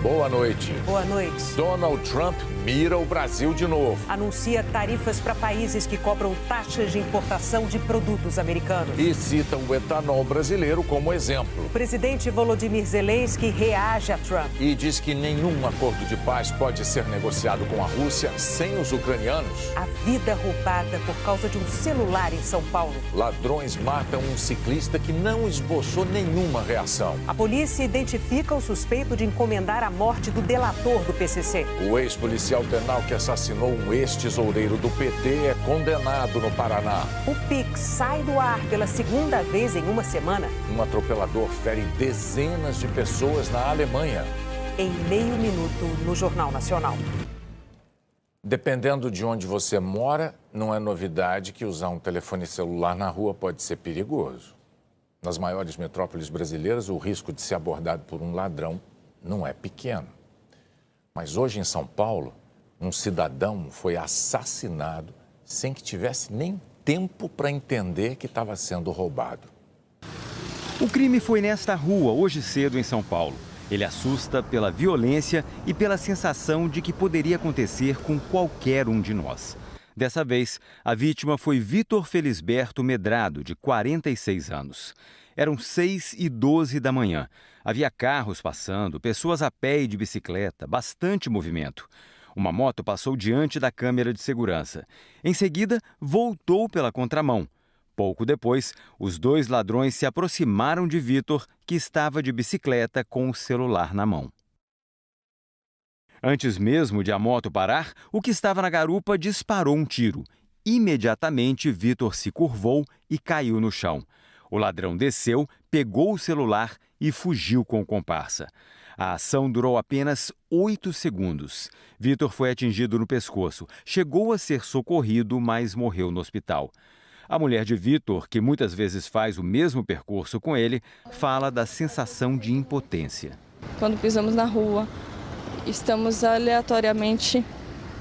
Boa noite. Boa noite. Donald Trump mira o Brasil de novo. Anuncia tarifas para países que cobram taxas de importação de produtos americanos. E cita o etanol brasileiro como exemplo. O presidente Volodymyr Zelensky reage a Trump. E diz que nenhum acordo de paz pode ser negociado com a Rússia sem os ucranianos. A vida roubada por causa de um celular em São Paulo. Ladrões matam um ciclista que não esboçou nenhuma reação. A polícia identifica o suspeito de encomendar a morte do delator do PCC. O ex-policial penal que assassinou um ex-tesoureiro do PT é condenado no Paraná. O Pix sai do ar pela segunda vez em uma semana. Um atropelador fere dezenas de pessoas na Alemanha. Em meio minuto no Jornal Nacional. Dependendo de onde você mora, não é novidade que usar um telefone celular na rua pode ser perigoso. Nas maiores metrópoles brasileiras, o risco de ser abordado por um ladrão não é pequeno. Mas hoje em São Paulo, um cidadão foi assassinado sem que tivesse nem tempo para entender que estava sendo roubado. O crime foi nesta rua, hoje cedo, em São Paulo. Ele assusta pela violência e pela sensação de que poderia acontecer com qualquer um de nós. Dessa vez, a vítima foi Vitor Felisberto Medrado, de 46 anos. Eram 6h12 da manhã. Havia carros passando, pessoas a pé e de bicicleta, bastante movimento. Uma moto passou diante da câmera de segurança. Em seguida, voltou pela contramão. Pouco depois, os dois ladrões se aproximaram de Vitor, que estava de bicicleta com o celular na mão. Antes mesmo de a moto parar, o que estava na garupa disparou um tiro. Imediatamente, Vitor se curvou e caiu no chão. O ladrão desceu, pegou o celular e fugiu com o comparsa. A ação durou apenas 8 segundos. Vitor foi atingido no pescoço. Chegou a ser socorrido, mas morreu no hospital. A mulher de Vitor, que muitas vezes faz o mesmo percurso com ele, fala da sensação de impotência. Quando pisamos na rua, estamos aleatoriamente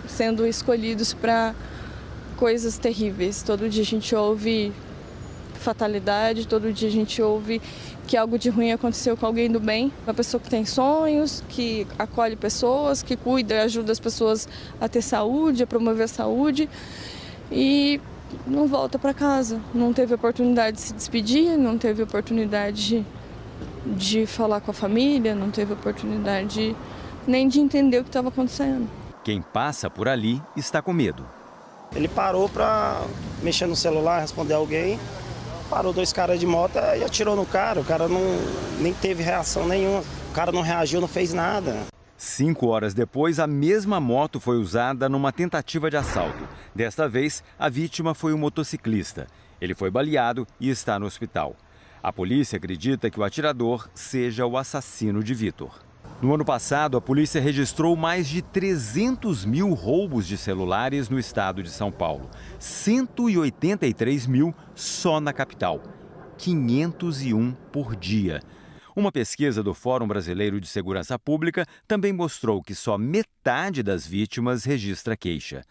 sendo escolhidos para coisas terríveis. Todo dia a gente ouve fatalidade, todo dia a gente ouve que algo de ruim aconteceu com alguém do bem. Uma pessoa que tem sonhos, que acolhe pessoas, que cuida e ajuda as pessoas a ter saúde, a promover a saúde e não volta para casa. Não teve oportunidade de se despedir, não teve oportunidade de falar com a família, não teve oportunidade nem de entender o que estava acontecendo. Quem passa por ali está com medo. Ele parou para mexer no celular, responder alguém. Parou 2 caras de moto e atirou no cara. O cara nem teve reação nenhuma. O cara não reagiu, não fez nada. 5 horas depois, a mesma moto foi usada numa tentativa de assalto. Desta vez, a vítima foi um motociclista. Ele foi baleado e está no hospital. A polícia acredita que o atirador seja o assassino de Vitor. No ano passado, a polícia registrou mais de 300 mil roubos de celulares no estado de São Paulo. 183 mil só na capital. 501 por dia. Uma pesquisa do Fórum Brasileiro de Segurança Pública também mostrou que só metade das vítimas registra queixa.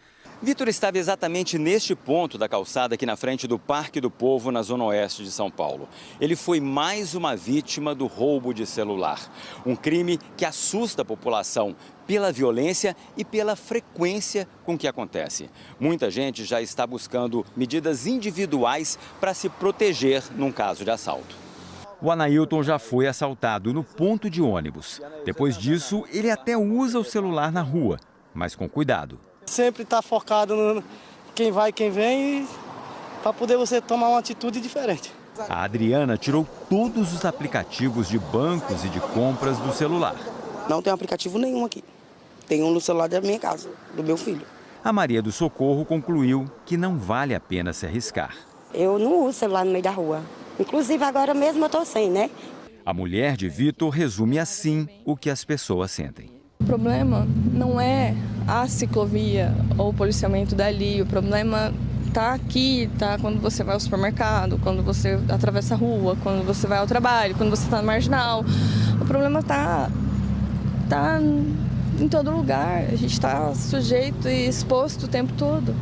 Vitor estava exatamente neste ponto da calçada aqui na frente do Parque do Povo, na zona oeste de São Paulo. Ele foi mais uma vítima do roubo de celular. Um crime que assusta a população pela violência e pela frequência com que acontece. Muita gente já está buscando medidas individuais para se proteger num caso de assalto. O Anailton já foi assaltado no ponto de ônibus. Depois disso, ele até usa o celular na rua, mas com cuidado. Sempre está focado no quem vai e quem vem para poder você tomar uma atitude diferente. A Adriana tirou todos os aplicativos de bancos e de compras do celular. Não tem aplicativo nenhum aqui. Tem um no celular da minha casa, do meu filho. A Maria do Socorro concluiu que não vale a pena se arriscar. Eu não uso celular no meio da rua. Inclusive agora mesmo eu estou sem, né? A mulher de Vitor resume assim o que as pessoas sentem. O problema não é a ciclovia ou o policiamento dali. O problema está aqui, tá quando você vai ao supermercado, quando você atravessa a rua, quando você vai ao trabalho, quando você está no marginal. O problema tá em todo lugar. A gente está sujeito e exposto o tempo todo.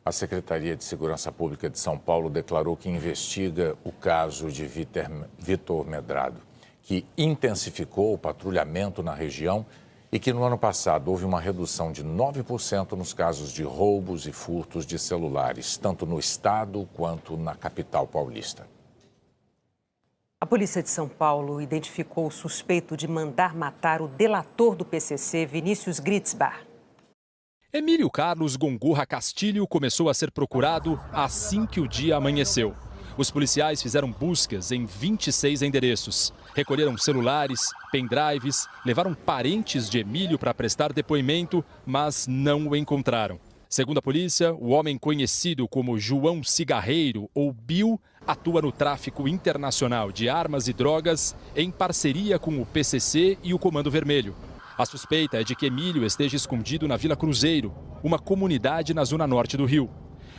A Secretaria de Segurança Pública de São Paulo declarou que investiga o caso de Vitor Medrado, que intensificou o patrulhamento na região e que no ano passado houve uma redução de 9% nos casos de roubos e furtos de celulares, tanto no estado quanto na capital paulista. A polícia de São Paulo identificou o suspeito de mandar matar o delator do PCC, Vinícius Gritzbach. Emílio Carlos Gongorra Castilho começou a ser procurado assim que o dia amanheceu. Os policiais fizeram buscas em 26 endereços. Recolheram celulares, pendrives, levaram parentes de Emílio para prestar depoimento, mas não o encontraram. Segundo a polícia, o homem conhecido como João Cigarreiro, ou Bill, atua no tráfico internacional de armas e drogas em parceria com o PCC e o Comando Vermelho. A suspeita é de que Emílio esteja escondido na Vila Cruzeiro, uma comunidade na zona norte do Rio.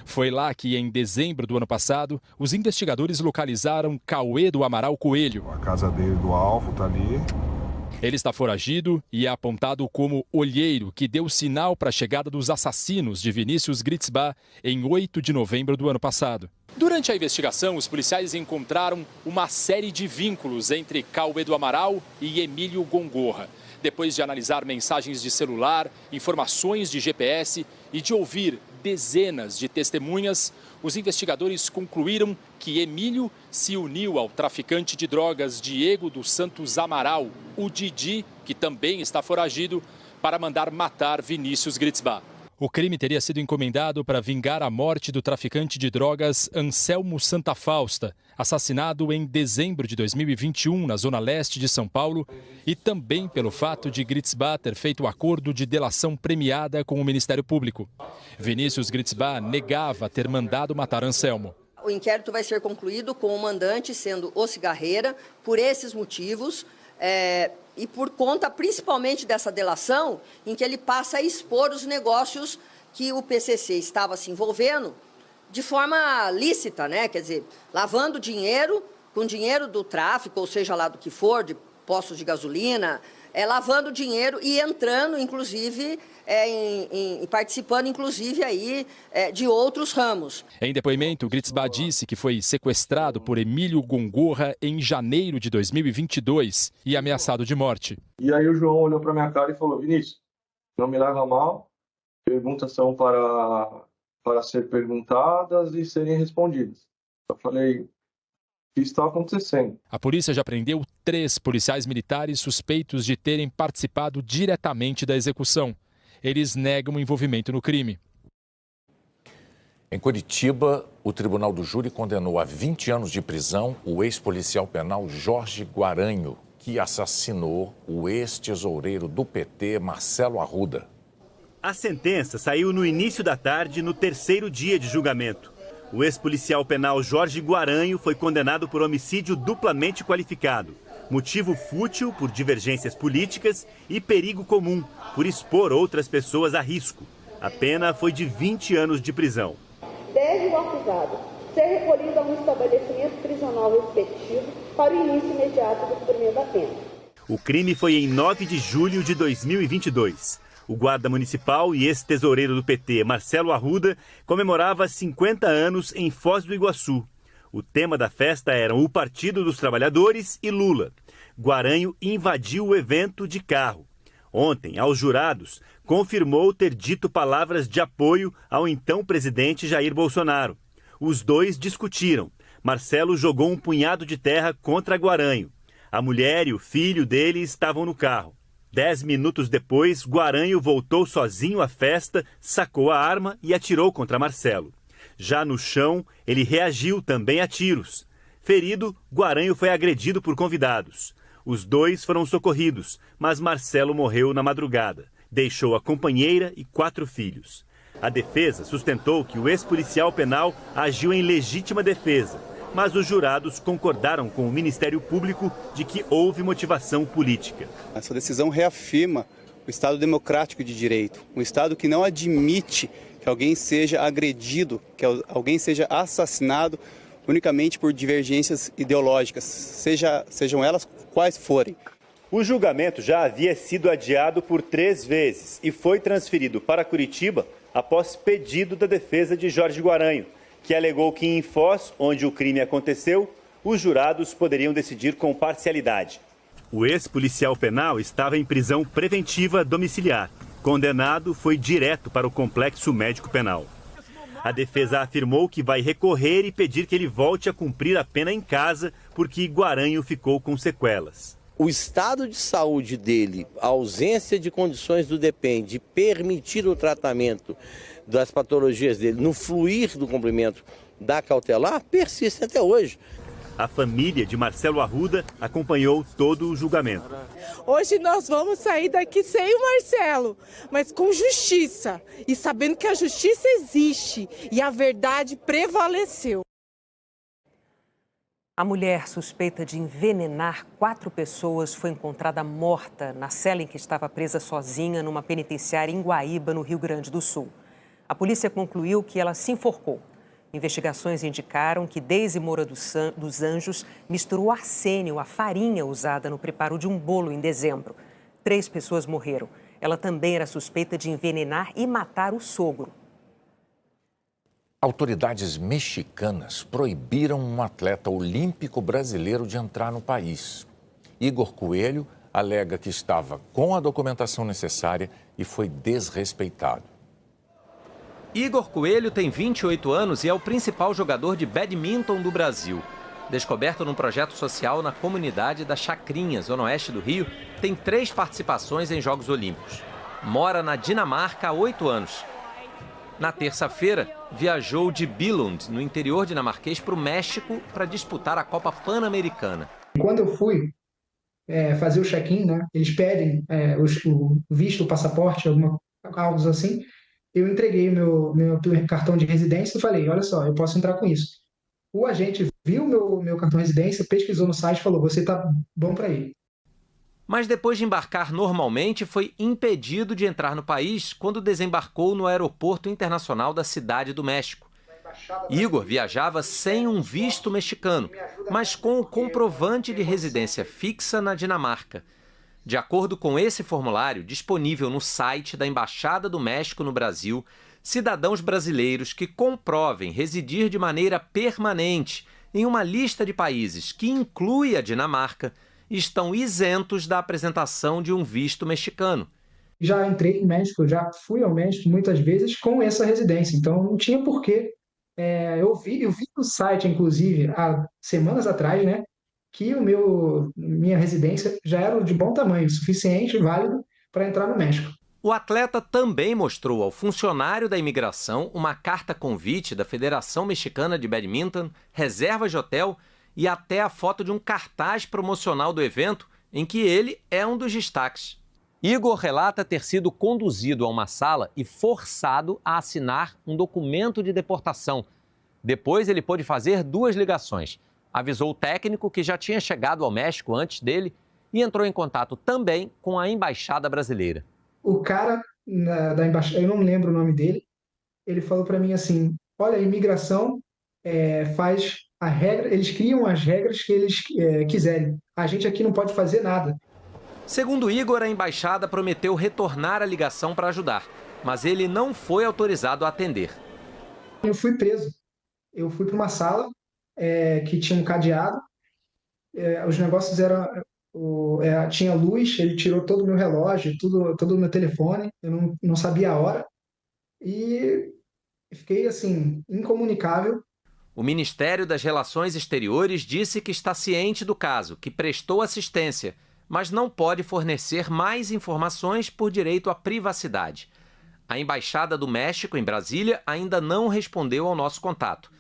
Foi lá que, em dezembro do ano passado, os investigadores localizaram Cauê do Amaral Coelho. A casa dele do alvo está ali. Ele está foragido e é apontado como olheiro que deu sinal para a chegada dos assassinos de Vinícius Gritzbach em 8 de novembro do ano passado. Durante a investigação, os policiais encontraram uma série de vínculos entre Cauê do Amaral e Emílio Gongorra. Depois de analisar mensagens de celular, informações de GPS e de ouvir dezenas de testemunhas, os investigadores concluíram que Emílio se uniu ao traficante de drogas Diego dos Santos Amaral, o Didi, que também está foragido, para mandar matar Vinícius Gritzbach. O crime teria sido encomendado para vingar a morte do traficante de drogas Anselmo Santa Fausta, assassinado em dezembro de 2021 na zona leste de São Paulo, e também pelo fato de Gritzbach ter feito acordo de delação premiada com o Ministério Público. Vinícius Gritzbach negava ter mandado matar Anselmo. O inquérito vai ser concluído com o mandante sendo o Cigarreira, por esses motivos, e por conta principalmente dessa delação, em que ele passa a expor os negócios que o PCC estava se envolvendo de forma lícita, né? Quer dizer, lavando dinheiro, com dinheiro do tráfico, ou seja lá do que for, de postos de gasolina, lavando dinheiro e entrando, inclusive, participando, inclusive, aí, de outros ramos. Em depoimento, Gritzbach disse que foi sequestrado por Emílio Gongorra em janeiro de 2022 e ameaçado de morte. E aí o João olhou para minha cara e falou: Vinícius, não me leva mal, perguntas são para ser perguntadas e serem respondidas. Eu falei: o que está acontecendo? A polícia já prendeu 3 policiais militares suspeitos de terem participado diretamente da execução. Eles negam envolvimento no crime. Em Curitiba, o Tribunal do Júri condenou a 20 anos de prisão o ex-policial penal Jorge Guaranho, que assassinou o ex-tesoureiro do PT, Marcelo Arruda. A sentença saiu no início da tarde, no 3º dia de julgamento. O ex-policial penal Jorge Guaranho foi condenado por homicídio duplamente qualificado. Motivo fútil por divergências políticas e perigo comum por expor outras pessoas a risco. A pena foi de 20 anos de prisão. Deve o acusado ser recolhido a um estabelecimento prisional respectivo para o início imediato do cumprimento da pena. O crime foi em 9 de julho de 2022. O guarda municipal e ex-tesoureiro do PT, Marcelo Arruda, comemorava 50 anos em Foz do Iguaçu. O tema da festa eram o Partido dos Trabalhadores e Lula. Guaranho invadiu o evento de carro. Ontem, aos jurados, confirmou ter dito palavras de apoio ao então presidente Jair Bolsonaro. Os dois discutiram. Marcelo jogou um punhado de terra contra Guaranho. A mulher e o filho dele estavam no carro. 10 minutos depois, Guaranho voltou sozinho à festa, sacou a arma e atirou contra Marcelo. Já no chão, ele reagiu também a tiros. Ferido, Guaranho foi agredido por convidados. Os dois foram socorridos, mas Marcelo morreu na madrugada. Deixou a companheira e 4 filhos. A defesa sustentou que o ex-policial penal agiu em legítima defesa, mas os jurados concordaram com o Ministério Público de que houve motivação política. Essa decisão reafirma o Estado democrático de direito, um Estado que não admite que alguém seja agredido, que alguém seja assassinado unicamente por divergências ideológicas, sejam elas quais forem. O julgamento já havia sido adiado por 3 vezes e foi transferido para Curitiba após pedido da defesa de Jorge Guaranho, que alegou que em Foz, onde o crime aconteceu, os jurados poderiam decidir com parcialidade. O ex-policial penal estava em prisão preventiva domiciliar. Condenado, foi direto para o complexo médico penal. A defesa afirmou que vai recorrer e pedir que ele volte a cumprir a pena em casa, porque Guaranho ficou com sequelas. O estado de saúde dele, a ausência de condições do DEPEN de permitir o tratamento das patologias dele no fluir do cumprimento da cautelar, persiste até hoje. A família de Marcelo Arruda acompanhou todo o julgamento. Hoje nós vamos sair daqui sem o Marcelo, mas com justiça e sabendo que a justiça existe e a verdade prevaleceu. A mulher suspeita de envenenar 4 pessoas foi encontrada morta na cela em que estava presa sozinha numa penitenciária em Guaíba, no Rio Grande do Sul. A polícia concluiu que ela se enforcou. Investigações indicaram que Deise Moura dos Anjos misturou arsênio à farinha usada no preparo de um bolo em dezembro. 3 pessoas morreram. Ela também era suspeita de envenenar e matar o sogro. Autoridades mexicanas proibiram um atleta olímpico brasileiro de entrar no país. Igor Coelho alega que estava com a documentação necessária e foi desrespeitado. Igor Coelho tem 28 anos e é o principal jogador de badminton do Brasil. Descoberto num projeto social na comunidade da Chacrinha, zona oeste do Rio, tem 3 participações em Jogos Olímpicos. Mora na Dinamarca há 8 anos. Na terça-feira, viajou de Billund, no interior dinamarquês, para o México para disputar a Copa Pan-Americana. Quando eu fui fazer o check-in, né, eles pedem o visto, o passaporte, algo assim. Eu entreguei meu cartão de residência e falei, olha só, eu posso entrar com isso. O agente viu meu cartão de residência, pesquisou no site e falou, você está bom para ir. Mas depois de embarcar normalmente, foi impedido de entrar no país quando desembarcou no aeroporto internacional da Cidade do México. Igor viajava sem um visto mexicano, mas com o comprovante de residência fixa na Dinamarca. De acordo com esse formulário, disponível no site da Embaixada do México no Brasil, cidadãos brasileiros que comprovem residir de maneira permanente em uma lista de países que inclui a Dinamarca estão isentos da apresentação de um visto mexicano. Já entrei no México, já fui ao México muitas vezes com essa residência, então não tinha porquê. Eu vi no site, inclusive, há semanas atrás, né, que minha residência já era de bom tamanho, suficiente e válido para entrar no México. O atleta também mostrou ao funcionário da imigração uma carta-convite da Federação Mexicana de Badminton, reserva de hotel e até a foto de um cartaz promocional do evento em que ele é um dos destaques. Igor relata ter sido conduzido a uma sala e forçado a assinar um documento de deportação. Depois ele pôde fazer 2 ligações. Avisou o técnico que já tinha chegado ao México antes dele e entrou em contato também com a Embaixada Brasileira. O cara da Embaixada, eu não lembro o nome dele, ele falou para mim assim, olha, a imigração faz a regra, eles criam as regras que eles quiserem. A gente aqui não pode fazer nada. Segundo Igor, a embaixada prometeu retornar a ligação para ajudar, mas ele não foi autorizado a atender. Eu fui preso. Eu fui para uma sala que tinha um cadeado. Os negócios eram... tinha luz, ele tirou todo o meu relógio, todo o meu telefone. Eu não sabia a hora. E fiquei, assim, incomunicável. O Ministério das Relações Exteriores disse que está ciente do caso, que prestou assistência, mas não pode fornecer mais informações por direito à privacidade. A Embaixada do México, em Brasília, ainda não respondeu ao nosso contato.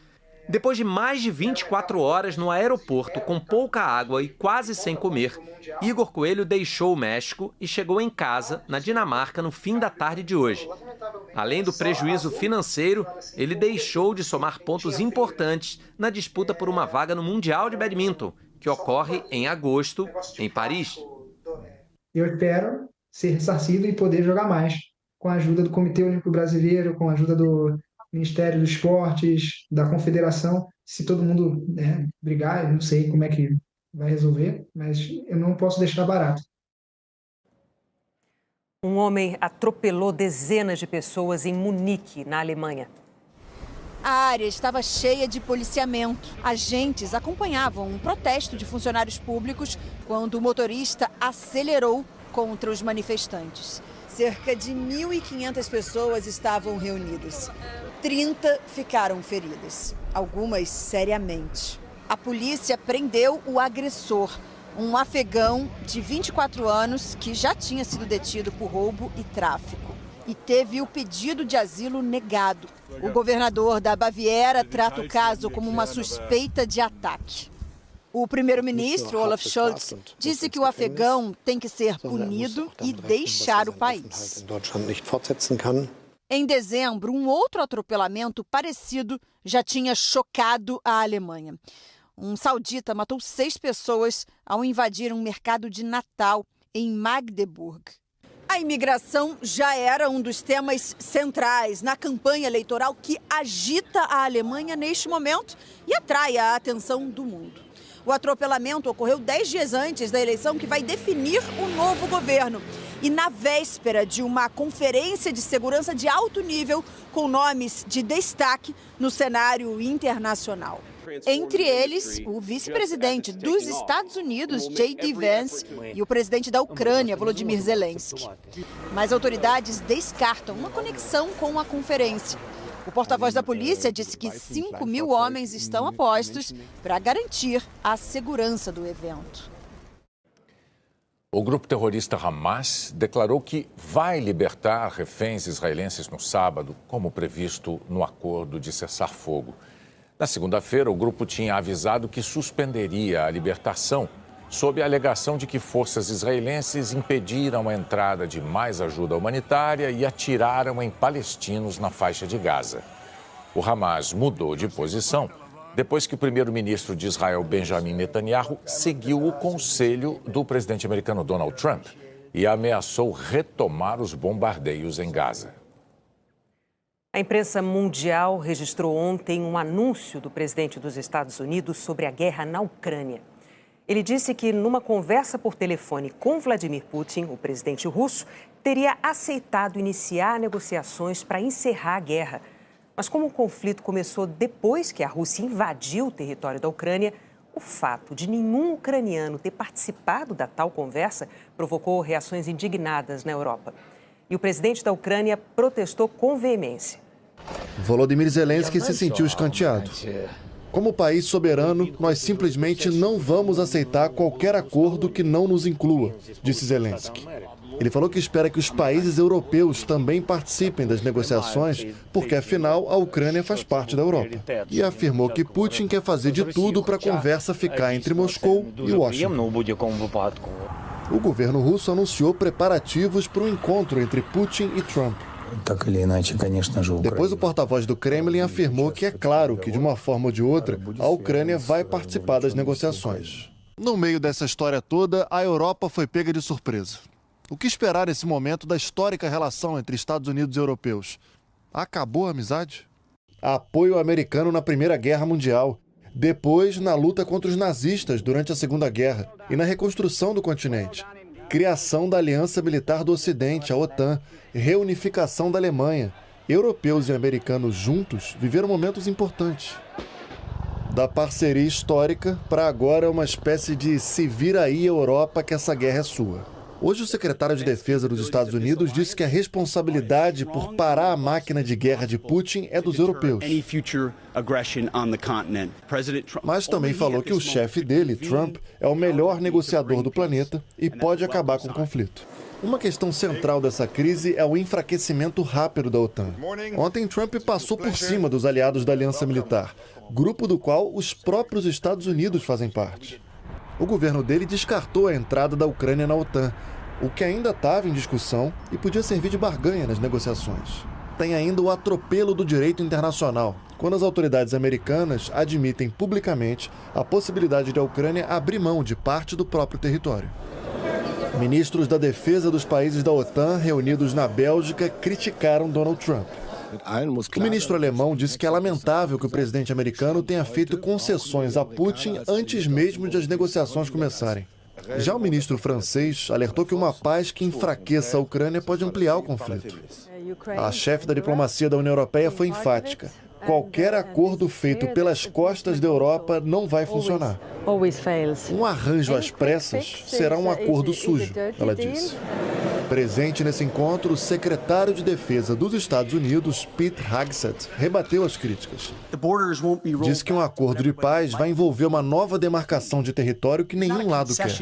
Depois de mais de 24 horas no aeroporto, com pouca água e quase sem comer, Igor Coelho deixou o México e chegou em casa, na Dinamarca, no fim da tarde de hoje. Além do prejuízo financeiro, ele deixou de somar pontos importantes na disputa por uma vaga no Mundial de Badminton, que ocorre em agosto, em Paris. Eu espero ser ressarcido e poder jogar mais, com a ajuda do Comitê Olímpico Brasileiro, com a ajuda do Ministério dos Esportes, da Confederação. Se todo mundo brigar, eu não sei como é que vai resolver, mas eu não posso deixar barato. Um homem atropelou dezenas de pessoas em Munique, na Alemanha. A área estava cheia de policiamento. Agentes acompanhavam um protesto de funcionários públicos quando o motorista acelerou contra os manifestantes. Cerca de 1.500 pessoas estavam reunidas. 30 ficaram feridas, algumas seriamente. A polícia prendeu o agressor, um afegão de 24 anos que já tinha sido detido por roubo e tráfico e teve o pedido de asilo negado. O governador da Baviera trata o caso como uma suspeita de ataque. O primeiro-ministro, Olaf Scholz, disse que o afegão tem que ser punido e deixar o país. Em dezembro, um outro atropelamento parecido já tinha chocado a Alemanha. Um saudita matou 6 pessoas ao invadir um mercado de Natal em Magdeburg. A imigração já era um dos temas centrais na campanha eleitoral que agita a Alemanha neste momento e atrai a atenção do mundo. O atropelamento ocorreu 10 dias antes da eleição que vai definir o novo governo e na véspera de uma conferência de segurança de alto nível com nomes de destaque no cenário internacional. Entre eles, o vice-presidente dos Estados Unidos, J.D. Vance, e o presidente da Ucrânia, Volodymyr Zelensky. Mas autoridades descartam uma conexão com a conferência. O porta-voz da polícia disse que 5.000 homens estão a postos para garantir a segurança do evento. O grupo terrorista Hamas declarou que vai libertar reféns israelenses no sábado, como previsto no acordo de cessar-fogo. Na segunda-feira, o grupo tinha avisado que suspenderia a libertação sob a alegação de que forças israelenses impediram a entrada de mais ajuda humanitária e atiraram em palestinos na faixa de Gaza. O Hamas mudou de posição depois que o primeiro-ministro de Israel, Benjamin Netanyahu, seguiu o conselho do presidente americano Donald Trump e ameaçou retomar os bombardeios em Gaza. A imprensa mundial registrou ontem um anúncio do presidente dos Estados Unidos sobre a guerra na Ucrânia. Ele disse que, numa conversa por telefone com Vladimir Putin, o presidente russo, teria aceitado iniciar negociações para encerrar a guerra. Mas como o conflito começou depois que a Rússia invadiu o território da Ucrânia, o fato de nenhum ucraniano ter participado da tal conversa provocou reações indignadas na Europa. E o presidente da Ucrânia protestou com veemência. Volodymyr Zelensky se sentiu escanteado. Como país soberano, nós simplesmente não vamos aceitar qualquer acordo que não nos inclua, disse Zelensky. Ele falou que espera que os países europeus também participem das negociações, porque afinal a Ucrânia faz parte da Europa. E afirmou que Putin quer fazer de tudo para a conversa ficar entre Moscou e Washington. O governo russo anunciou preparativos para um encontro entre Putin e Trump. Depois, o porta-voz do Kremlin afirmou que é claro que, de uma forma ou de outra, a Ucrânia vai participar das negociações. No meio dessa história toda, a Europa foi pega de surpresa. O que esperar nesse momento da histórica relação entre Estados Unidos e europeus? Acabou a amizade? Apoio americano na Primeira Guerra Mundial. Depois, na luta contra os nazistas durante a Segunda Guerra e na reconstrução do continente. Criação da Aliança Militar do Ocidente, a OTAN, reunificação da Alemanha. Europeus e americanos juntos viveram momentos importantes. Da parceria histórica para agora uma espécie de se vira aí Europa que essa guerra é sua. Hoje o secretário de Defesa dos Estados Unidos disse que a responsabilidade por parar a máquina de guerra de Putin é dos europeus. Mas também falou que o chefe dele, Trump, é o melhor negociador do planeta e pode acabar com o conflito. Uma questão central dessa crise é o enfraquecimento rápido da OTAN. Ontem, Trump passou por cima dos aliados da Aliança Militar, grupo do qual os próprios Estados Unidos fazem parte. O governo dele descartou a entrada da Ucrânia na OTAN, o que ainda estava em discussão e podia servir de barganha nas negociações. Tem ainda o atropelo do direito internacional, quando as autoridades americanas admitem publicamente a possibilidade de a Ucrânia abrir mão de parte do próprio território. Ministros da defesa dos países da OTAN reunidos na Bélgica criticaram Donald Trump. O ministro alemão disse que é lamentável que o presidente americano tenha feito concessões a Putin antes mesmo de as negociações começarem. Já o ministro francês alertou que uma paz que enfraqueça a Ucrânia pode ampliar o conflito. A chefe da diplomacia da União Europeia foi enfática. Qualquer acordo feito pelas costas da Europa não vai funcionar. Um arranjo às pressas será um acordo sujo, ela disse. Presente nesse encontro, o secretário de Defesa dos Estados Unidos, Pete Hegseth, rebateu as críticas. Diz que um acordo de paz vai envolver uma nova demarcação de território que nenhum lado quer.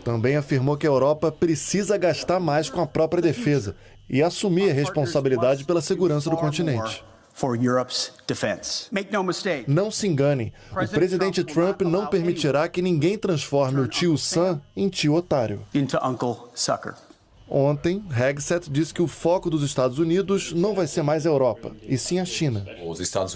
Também afirmou que a Europa precisa gastar mais com a própria defesa e assumir a responsabilidade pela segurança do continente. Não se enganem, o presidente Trump não permitirá que ninguém transforme o tio Sam em tio otário. Ontem, Hegseth disse que o foco dos Estados Unidos não vai ser mais a Europa, e sim a China.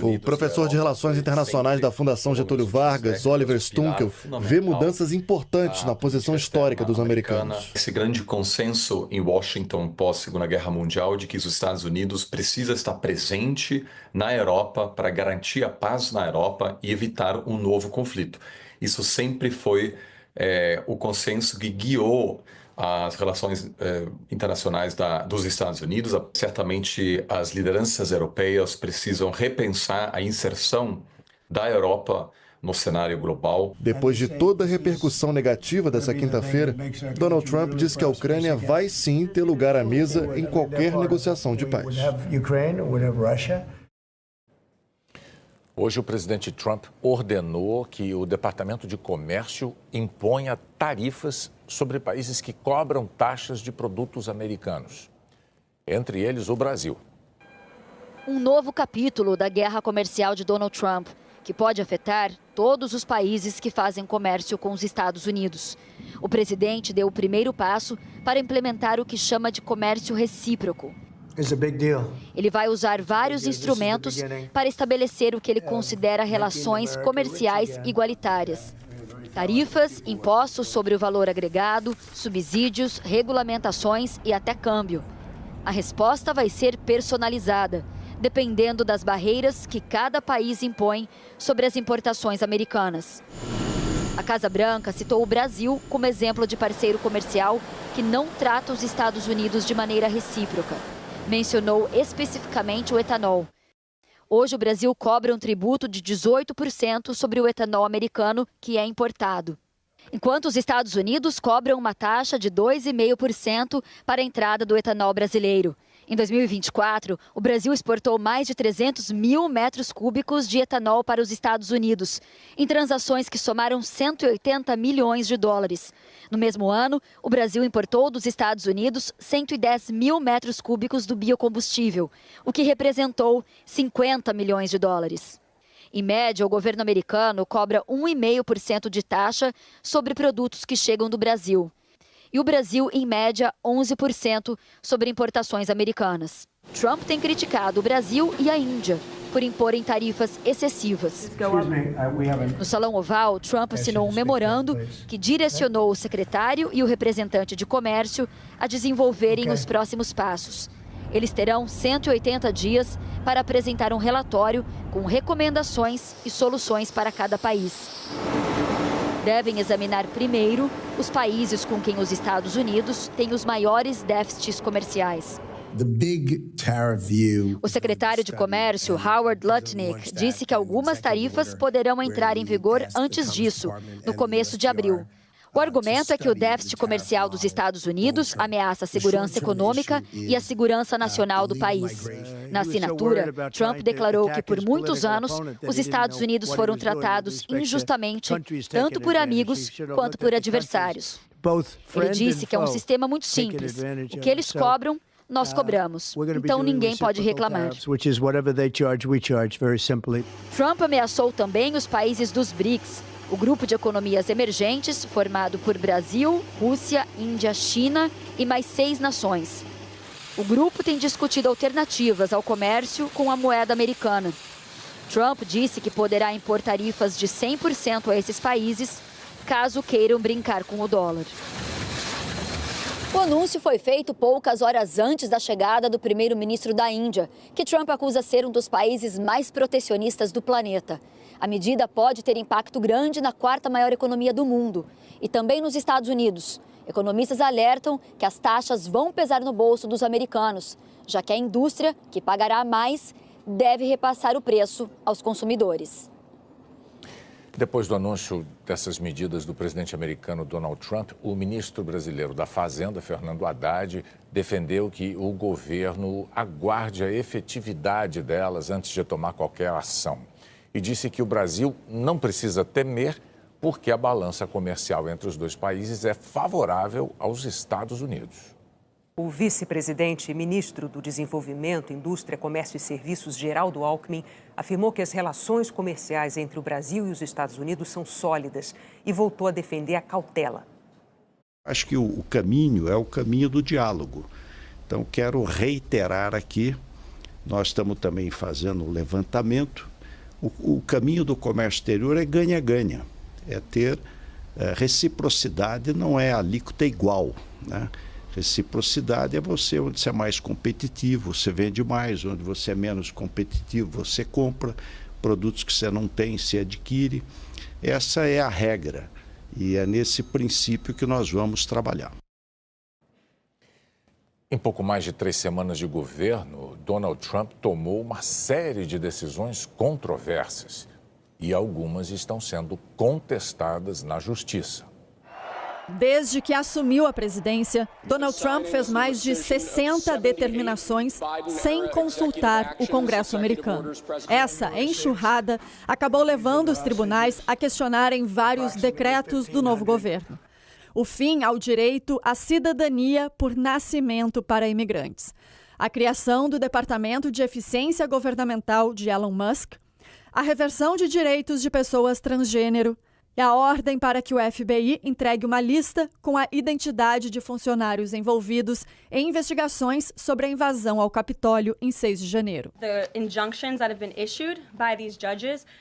O professor de Relações Internacionais da Fundação Getúlio Vargas, Oliver Stunkel, vê mudanças importantes na posição histórica dos americanos. Esse grande consenso em Washington pós-Segunda Guerra Mundial de que os Estados Unidos precisa estar presente na Europa para garantir a paz na Europa e evitar um novo conflito. Isso sempre foi o consenso que guiou as relações internacionais dos Estados Unidos. Certamente as lideranças europeias precisam repensar a inserção da Europa no cenário global. Depois de toda a repercussão negativa dessa quinta-feira, Donald Trump disse que a Ucrânia vai sim ter lugar à mesa em qualquer negociação de paz. Hoje, o presidente Trump ordenou que o Departamento de Comércio imponha tarifas sobre países que cobram taxas de produtos americanos, entre eles o Brasil. Um novo capítulo da guerra comercial de Donald Trump, que pode afetar todos os países que fazem comércio com os Estados Unidos. O presidente deu o primeiro passo para implementar o que chama de comércio recíproco. Ele vai usar vários instrumentos para estabelecer o que ele considera relações comerciais igualitárias. Tarifas, impostos sobre o valor agregado, subsídios, regulamentações e até câmbio. A resposta vai ser personalizada, dependendo das barreiras que cada país impõe sobre as importações americanas. A Casa Branca citou o Brasil como exemplo de parceiro comercial que não trata os Estados Unidos de maneira recíproca. Mencionou especificamente o etanol. Hoje, o Brasil cobra um tributo de 18% sobre o etanol americano que é importado, enquanto os Estados Unidos cobram uma taxa de 2,5% para a entrada do etanol brasileiro. Em 2024, o Brasil exportou mais de 300 mil metros cúbicos de etanol para os Estados Unidos, em transações que somaram 180 milhões de dólares. No mesmo ano, o Brasil importou dos Estados Unidos 110 mil metros cúbicos do biocombustível, o que representou 50 milhões de dólares. Em média, o governo americano cobra 1,5% de taxa sobre produtos que chegam do Brasil. E o Brasil, em média, 11% sobre importações americanas. Trump tem criticado o Brasil e a Índia por imporem tarifas excessivas. No Salão Oval, Trump assinou um memorando que direcionou o secretário e o representante de comércio a desenvolverem os próximos passos. Eles terão 180 dias para apresentar um relatório com recomendações e soluções para cada país. Devem examinar primeiro os países com quem os Estados Unidos têm os maiores déficits comerciais. O secretário de Comércio, Howard Lutnick, disse que algumas tarifas poderão entrar em vigor antes disso, no começo de abril. O argumento é que o déficit comercial dos Estados Unidos ameaça a segurança econômica e a segurança nacional do país. Na assinatura, Trump declarou que por muitos anos os Estados Unidos foram tratados injustamente, tanto por amigos quanto por adversários. Ele disse que é um sistema muito simples. O que eles cobram, nós cobramos. Então ninguém pode reclamar. Trump ameaçou também os países dos BRICS, o grupo de economias emergentes formado por Brasil, Rússia, Índia, China e mais 6 nações. O grupo tem discutido alternativas ao comércio com a moeda americana. Trump disse que poderá impor tarifas de 100% a esses países, caso queiram brincar com o dólar. O anúncio foi feito poucas horas antes da chegada do primeiro-ministro da Índia, que Trump acusa ser um dos países mais protecionistas do planeta. A medida pode ter impacto grande na 4ª maior economia do mundo e também nos Estados Unidos. Economistas alertam que as taxas vão pesar no bolso dos americanos, já que a indústria, que pagará mais, deve repassar o preço aos consumidores. Depois do anúncio dessas medidas do presidente americano Donald Trump, o ministro brasileiro da Fazenda, Fernando Haddad, defendeu que o governo aguarde a efetividade delas antes de tomar qualquer ação. E disse que o Brasil não precisa temer porque a balança comercial entre os dois países é favorável aos Estados Unidos. O vice-presidente e ministro do Desenvolvimento, Indústria, Comércio e Serviços, Geraldo Alckmin, afirmou que as relações comerciais entre o Brasil e os Estados Unidos são sólidas e voltou a defender a cautela. Acho que o caminho é o caminho do diálogo. Então, quero reiterar aqui, nós estamos também fazendo um levantamento, o caminho do comércio exterior é ganha-ganha, é ter reciprocidade, não é alíquota igual, né? Reciprocidade é você onde você é mais competitivo, você vende mais, onde você é menos competitivo, você compra, produtos que você não tem, se adquire. Essa é a regra e é nesse princípio que nós vamos trabalhar. Em pouco mais de 3 semanas de governo, Donald Trump tomou uma série de decisões controversas e algumas estão sendo contestadas na justiça. Desde que assumiu a presidência, Donald Trump fez mais de 60 determinações sem consultar o Congresso americano. Essa enxurrada acabou levando os tribunais a questionarem vários decretos do novo governo. O fim ao direito à cidadania por nascimento para imigrantes. A criação do Departamento de Eficiência Governamental de Elon Musk. A reversão de direitos de pessoas transgênero. E a ordem para que o FBI entregue uma lista com a identidade de funcionários envolvidos em investigações sobre a invasão ao Capitólio em 6 de janeiro.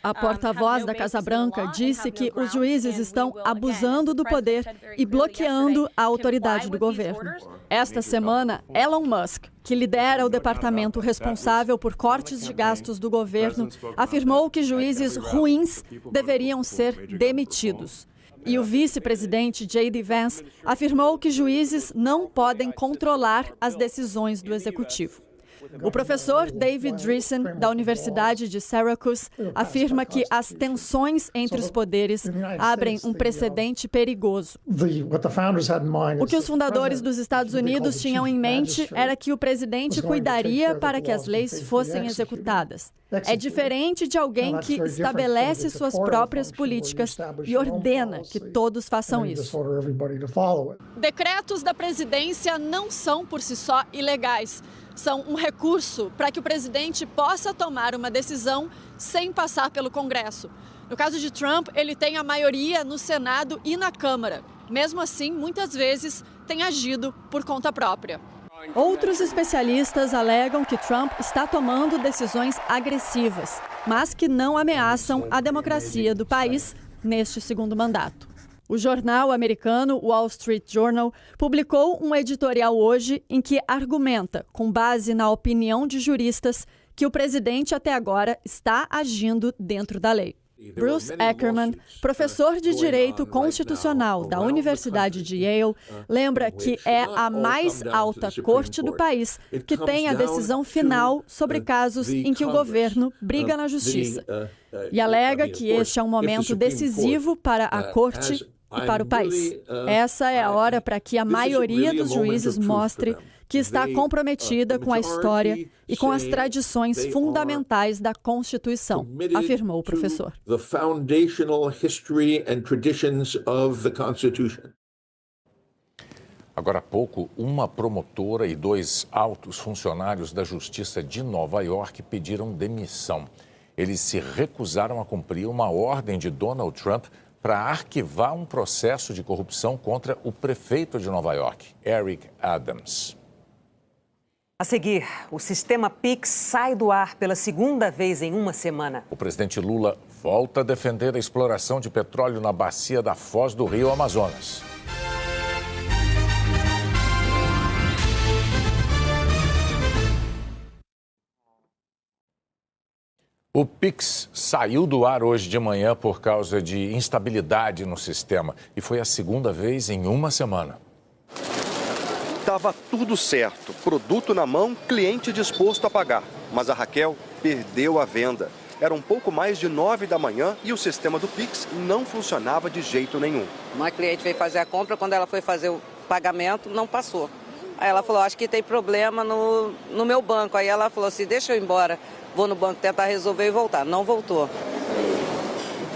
A porta-voz da Casa Branca disse que os juízes estão abusando do poder e bloqueando a autoridade do governo. Esta semana, Elon Musk, que lidera o departamento responsável por cortes de gastos do governo, afirmou que juízes ruins deveriam ser demitidos. E o vice-presidente J.D. Vance afirmou que juízes não podem controlar as decisões do executivo. O professor David Dreesen, da Universidade de Syracuse, afirma que as tensões entre os poderes abrem um precedente perigoso. O que os fundadores dos Estados Unidos tinham em mente era que o presidente cuidaria para que as leis fossem executadas. É diferente de alguém que estabelece suas próprias políticas e ordena que todos façam isso. Decretos da presidência não são por si só ilegais. São um recurso para que o presidente possa tomar uma decisão sem passar pelo Congresso. No caso de Trump, ele tem a maioria no Senado e na Câmara. Mesmo assim, muitas vezes tem agido por conta própria. Outros especialistas alegam que Trump está tomando decisões agressivas, mas que não ameaçam a democracia do país neste segundo mandato. O jornal americano Wall Street Journal publicou um editorial hoje em que argumenta, com base na opinião de juristas, que o presidente até agora está agindo dentro da lei. Bruce Ackerman, professor de Direito Constitucional da Universidade de Yale, lembra que é a mais alta corte do país que tem a decisão final sobre casos em que o governo briga na justiça. E alega que este é um momento decisivo para a corte e para o país. Essa é a hora para que a maioria dos juízes mostre que está comprometida com a história e com as tradições fundamentais da Constituição, afirmou o professor. Agora há pouco, uma promotora e 2 altos funcionários da Justiça de Nova York pediram demissão. Eles se recusaram a cumprir uma ordem de Donald Trump para arquivar um processo de corrupção contra o prefeito de Nova York, Eric Adams. A seguir, o sistema Pix sai do ar pela segunda vez em uma semana. O presidente Lula volta a defender a exploração de petróleo na bacia da Foz do Rio Amazonas. O Pix saiu do ar hoje de manhã por causa de instabilidade no sistema e foi a segunda vez em uma semana. Estava tudo certo, produto na mão, cliente disposto a pagar. Mas a Raquel perdeu a venda. Era um pouco mais de 9 da manhã e o sistema do Pix não funcionava de jeito nenhum. Uma cliente veio fazer a compra, quando ela foi fazer o pagamento, não passou. Aí ela falou, acho que tem problema no meu banco. Aí ela falou assim, deixa eu ir embora, vou no banco tentar resolver e voltar. Não voltou.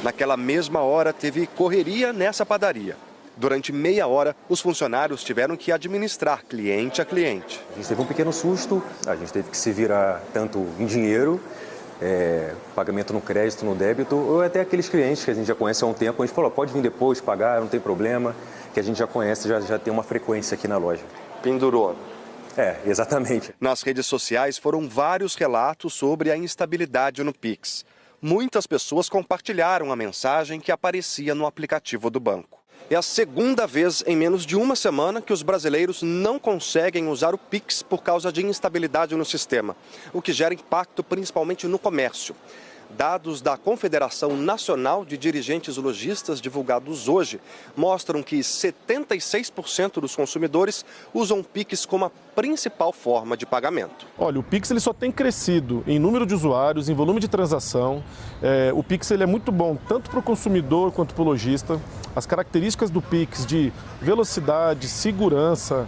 Naquela mesma hora, teve correria nessa padaria. Durante meia hora, os funcionários tiveram que administrar cliente a cliente. A gente teve um pequeno susto, a gente teve que se virar tanto em dinheiro, pagamento no crédito, no débito, ou até aqueles clientes que a gente já conhece há um tempo, a gente falou, pode vir depois, pagar, não tem problema, que a gente já conhece, já tem uma frequência aqui na loja. Pendurou. Exatamente. Nas redes sociais foram vários relatos sobre a instabilidade no Pix. Muitas pessoas compartilharam a mensagem que aparecia no aplicativo do banco. É a segunda vez em menos de uma semana que os brasileiros não conseguem usar o Pix por causa de instabilidade no sistema, o que gera impacto principalmente no comércio. Dados da Confederação Nacional de Dirigentes Lojistas divulgados hoje mostram que 76% dos consumidores usam o Pix como a principal forma de pagamento. Olha, o Pix ele só tem crescido em número de usuários, em volume de transação. O Pix ele é muito bom tanto para o consumidor quanto para o lojista. As características do Pix de velocidade, segurança,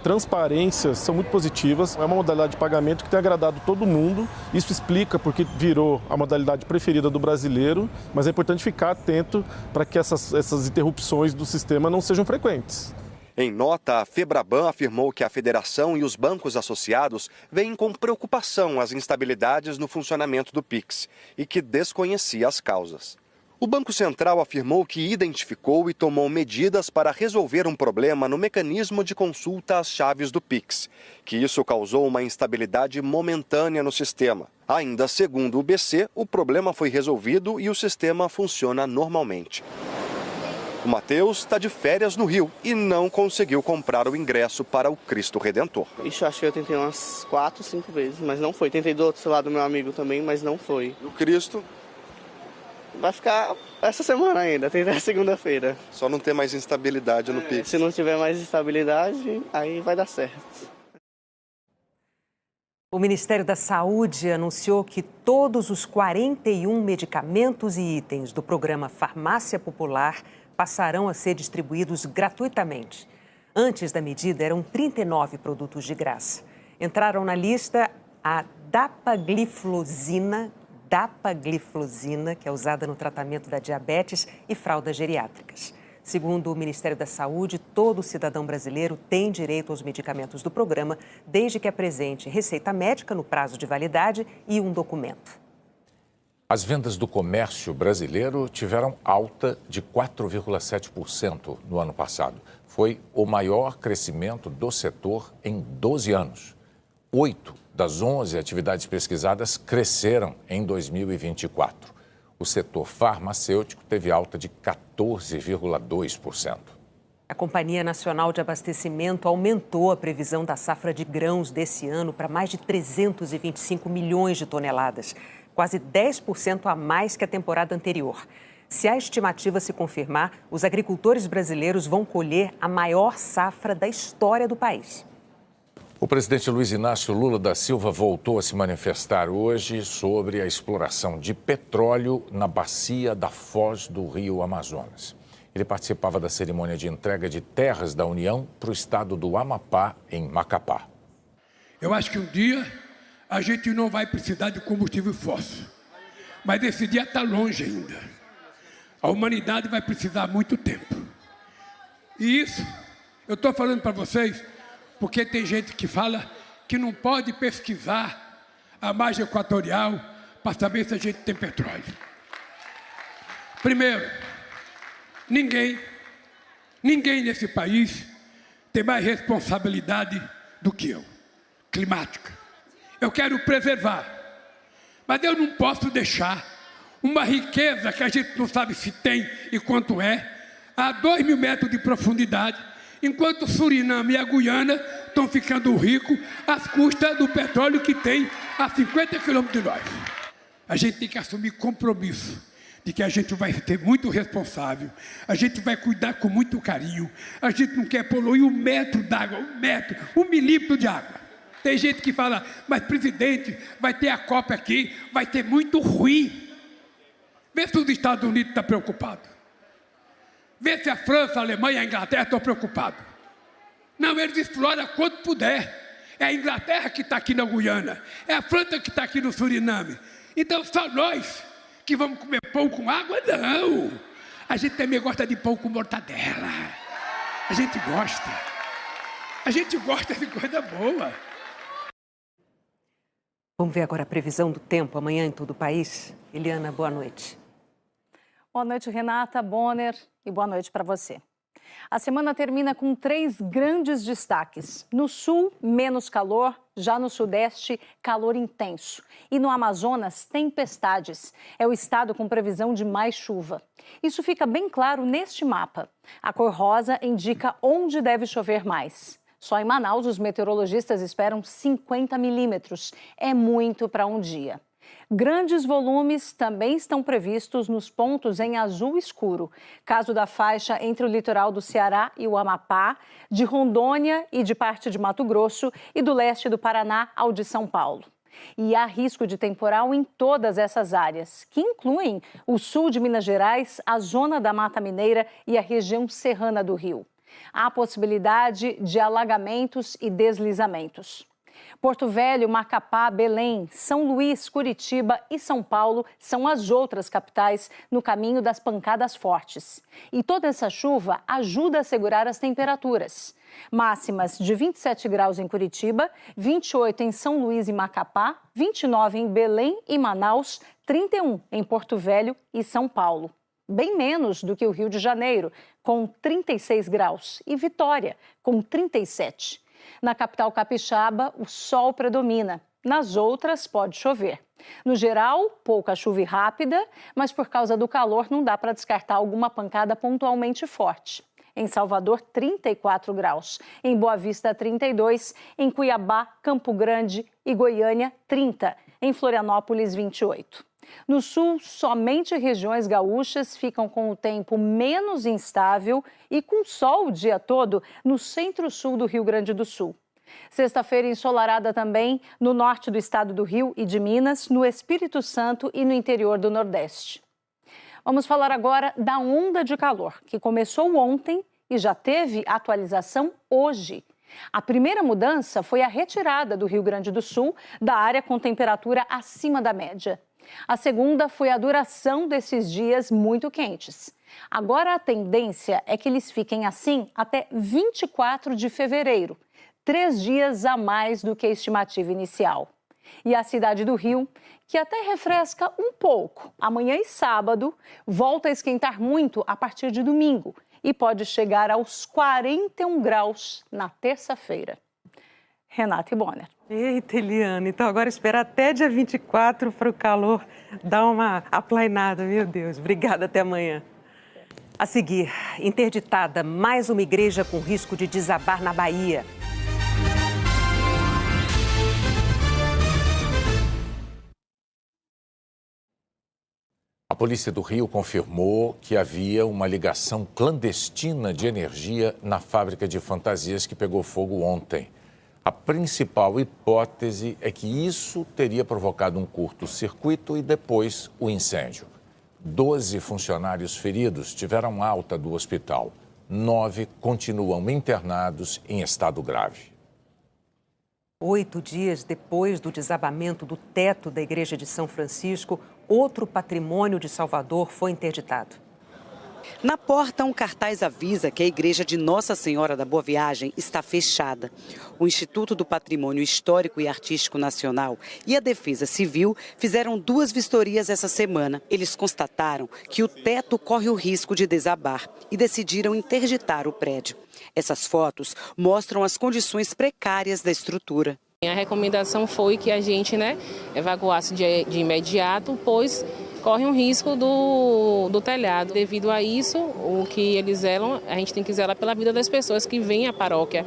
transparência são muito positivas. É uma modalidade de pagamento que tem agradado todo mundo. Isso explica porque virou a modalidade preferida do brasileiro, mas é importante ficar atento para que essas interrupções do sistema não sejam frequentes. Em nota, a Febraban afirmou que a federação e os bancos associados veem com preocupação as instabilidades no funcionamento do Pix e que desconhecia as causas. O Banco Central afirmou que identificou e tomou medidas para resolver um problema no mecanismo de consulta às chaves do Pix, que isso causou uma instabilidade momentânea no sistema. Ainda segundo o BC, o problema foi resolvido e o sistema funciona normalmente. O Matheus está de férias no Rio e não conseguiu comprar o ingresso para o Cristo Redentor. Ixi, acho que eu tentei umas 4, 5 vezes, mas não foi. Tentei do outro lado do meu amigo também, mas não foi. E o Cristo? Vai ficar essa semana ainda, tem até segunda-feira. Só não ter mais instabilidade no Pix. Se não tiver mais instabilidade, aí vai dar certo. O Ministério da Saúde anunciou que todos os 41 medicamentos e itens do programa Farmácia Popular passarão a ser distribuídos gratuitamente. Antes da medida, eram 39 produtos de graça. Entraram na lista a dapagliflozina, que é usada no tratamento da diabetes e fraldas geriátricas. Segundo o Ministério da Saúde, todo cidadão brasileiro tem direito aos medicamentos do programa, desde que apresente receita médica no prazo de validade e um documento. As vendas do comércio brasileiro tiveram alta de 4,7% no ano passado. Foi o maior crescimento do setor em 12 anos. 8 das 11 atividades pesquisadas cresceram em 2024. O setor farmacêutico teve alta de 14,2%. A Companhia Nacional de Abastecimento aumentou a previsão da safra de grãos desse ano para mais de 325 milhões de toneladas, quase 10% a mais que a temporada anterior. Se a estimativa se confirmar, os agricultores brasileiros vão colher a maior safra da história do país. O presidente Luiz Inácio Lula da Silva voltou a se manifestar hoje sobre a exploração de petróleo na bacia da Foz do Rio Amazonas. Ele participava da cerimônia de entrega de terras da União para o estado do Amapá, em Macapá. Eu acho que um dia a gente não vai precisar de combustível fóssil, mas esse dia está longe ainda. A humanidade vai precisar muito tempo. E isso, eu estou falando para vocês, porque tem gente que fala que não pode pesquisar a margem equatorial para saber se a gente tem petróleo. Primeiro, ninguém nesse país tem mais responsabilidade do que eu, climática. Eu quero preservar, mas eu não posso deixar uma riqueza que a gente não sabe se tem e quanto é, a 2.000 metros de profundidade, enquanto o Suriname e a Guiana estão ficando ricos às custas do petróleo que tem a 50 quilômetros de nós. A gente tem que assumir compromisso de que a gente vai ser muito responsável, a gente vai cuidar com muito carinho, a gente não quer poluir um metro d'água, um milímetro de água. Tem gente que fala, mas presidente, vai ter a Copa aqui, vai ter muito ruim. Vê se os Estados Unidos estão preocupados. Vê se a França, a Alemanha, a Inglaterra estão preocupados. Não, eles exploram quanto puder. É a Inglaterra que está aqui na Guiana, é a França que está aqui no Suriname. Então só nós que vamos comer pão com água, não. A gente também gosta de pão com mortadela. A gente gosta. A gente gosta de coisa boa. Vamos ver agora a previsão do tempo amanhã em todo o país. Eliana, boa noite. Boa noite, Renata, Bonner, e boa noite para você. A semana termina com 3 grandes destaques. No sul, menos calor, já no sudeste, calor intenso. E no Amazonas, tempestades. É o estado com previsão de mais chuva. Isso fica bem claro neste mapa. A cor rosa indica onde deve chover mais. Só em Manaus, os meteorologistas esperam 50 milímetros. É muito para um dia. Grandes volumes também estão previstos nos pontos em azul escuro. Caso da faixa entre o litoral do Ceará e o Amapá, de Rondônia e de parte de Mato Grosso e do leste do Paraná ao de São Paulo. E há risco de temporal em todas essas áreas, que incluem o sul de Minas Gerais, a zona da Mata Mineira e a região serrana do Rio. Há possibilidade de alagamentos e deslizamentos. Porto Velho, Macapá, Belém, São Luís, Curitiba e São Paulo são as outras capitais no caminho das pancadas fortes. E toda essa chuva ajuda a segurar as temperaturas. Máximas de 27 graus em Curitiba, 28 em São Luís e Macapá, 29 em Belém e Manaus, 31 em Porto Velho e São Paulo. Bem menos do que o Rio de Janeiro, com 36 graus, e Vitória, com 37. Na capital capixaba, o sol predomina. Nas outras, pode chover. No geral, pouca chuva e rápida, mas por causa do calor não dá para descartar alguma pancada pontualmente forte. Em Salvador, 34 graus. Em Boa Vista, 32. Em Cuiabá, Campo Grande e Goiânia, 30. Em Florianópolis, 28. No sul, somente regiões gaúchas ficam com o tempo menos instável e com sol o dia todo no centro-sul do Rio Grande do Sul. Sexta-feira ensolarada também no norte do estado do Rio e de Minas, no Espírito Santo e no interior do Nordeste. Vamos falar agora da onda de calor, que começou ontem e já teve atualização hoje. A primeira mudança foi a retirada do Rio Grande do Sul da área com temperatura acima da média. A segunda foi a duração desses dias muito quentes. Agora a tendência é que eles fiquem assim até 24 de fevereiro, 3 dias a mais do que a estimativa inicial. E a cidade do Rio, que até refresca um pouco, amanhã e sábado, volta a esquentar muito a partir de domingo e pode chegar aos 41 graus na terça-feira. Renata e Bonner. Eita, Eliana, então agora espera até dia 24 para o calor dar uma aplainada, meu Deus. Obrigada, até amanhã. A seguir, interditada mais uma igreja com risco de desabar na Bahia. A polícia do Rio confirmou que havia uma ligação clandestina de energia na fábrica de fantasias que pegou fogo ontem. A principal hipótese é que isso teria provocado um curto-circuito e depois o incêndio. 12 funcionários feridos tiveram alta do hospital. 9 continuam internados em estado grave. 8 dias depois do desabamento do teto da igreja de São Francisco, outro patrimônio de Salvador foi interditado. Na porta, um cartaz avisa que a igreja de Nossa Senhora da Boa Viagem está fechada. O Instituto do Patrimônio Histórico e Artístico Nacional e a Defesa Civil fizeram 2 vistorias essa semana. Eles constataram que o teto corre o risco de desabar e decidiram interditar o prédio. Essas fotos mostram as condições precárias da estrutura. A recomendação foi que a gente evacuasse de imediato, pois corre um risco do telhado. Devido a isso, o que eles zelam, a gente tem que zelar pela vida das pessoas que vêm à paróquia,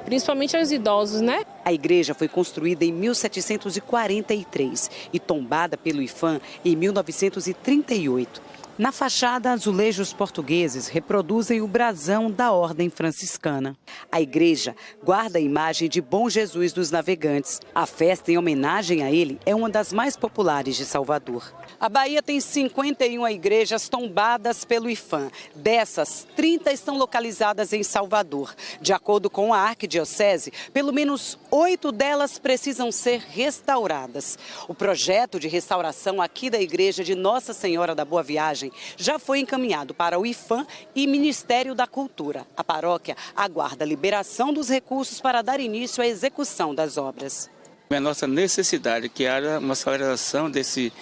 principalmente aos idosos, né? A igreja foi construída em 1743 e tombada pelo IPHAN em 1938. Na fachada, azulejos portugueses reproduzem o brasão da Ordem Franciscana. A igreja guarda a imagem de Bom Jesus dos Navegantes. A festa em homenagem a ele é uma das mais populares de Salvador. A Bahia tem 51 igrejas tombadas pelo IPHAN. Dessas, 30 estão localizadas em Salvador. De acordo com a Arquidiocese, pelo menos 8 delas precisam ser restauradas. O projeto de restauração aqui da igreja de Nossa Senhora da Boa Viagem já foi encaminhado para o IPHAN e Ministério da Cultura. A paróquia aguarda a liberação dos recursos para dar início à execução das obras. É a nossa necessidade que haja uma aceleração desse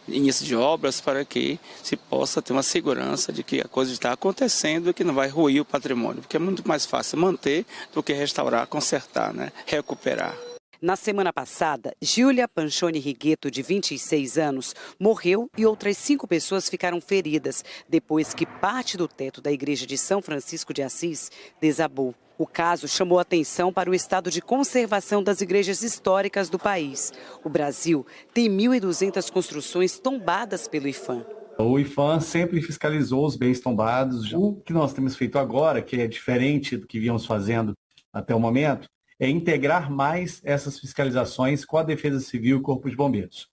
início de obras para que se possa ter uma segurança de que a coisa está acontecendo e que não vai ruir o patrimônio, porque é muito mais fácil manter do que restaurar, consertar, né? Recuperar. Na semana passada, Júlia Panchoni Rigueto, de 26 anos, morreu e outras 5 pessoas ficaram feridas depois que parte do teto da igreja de São Francisco de Assis desabou. O caso chamou atenção para o estado de conservação das igrejas históricas do país. O Brasil tem 1.200 construções tombadas pelo IPHAN. O IPHAN sempre fiscalizou os bens tombados. O que nós temos feito agora, que é diferente do que víamos fazendo até o momento, é integrar mais essas fiscalizações com a Defesa Civil e o Corpo de Bombeiros.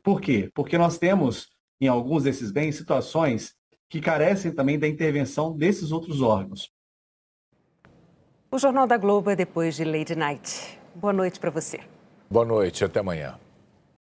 Por quê? Porque nós temos, em alguns desses bens, situações que carecem também da intervenção desses outros órgãos. O Jornal da Globo é depois de Lady Night. Boa noite para você. Boa noite, até amanhã.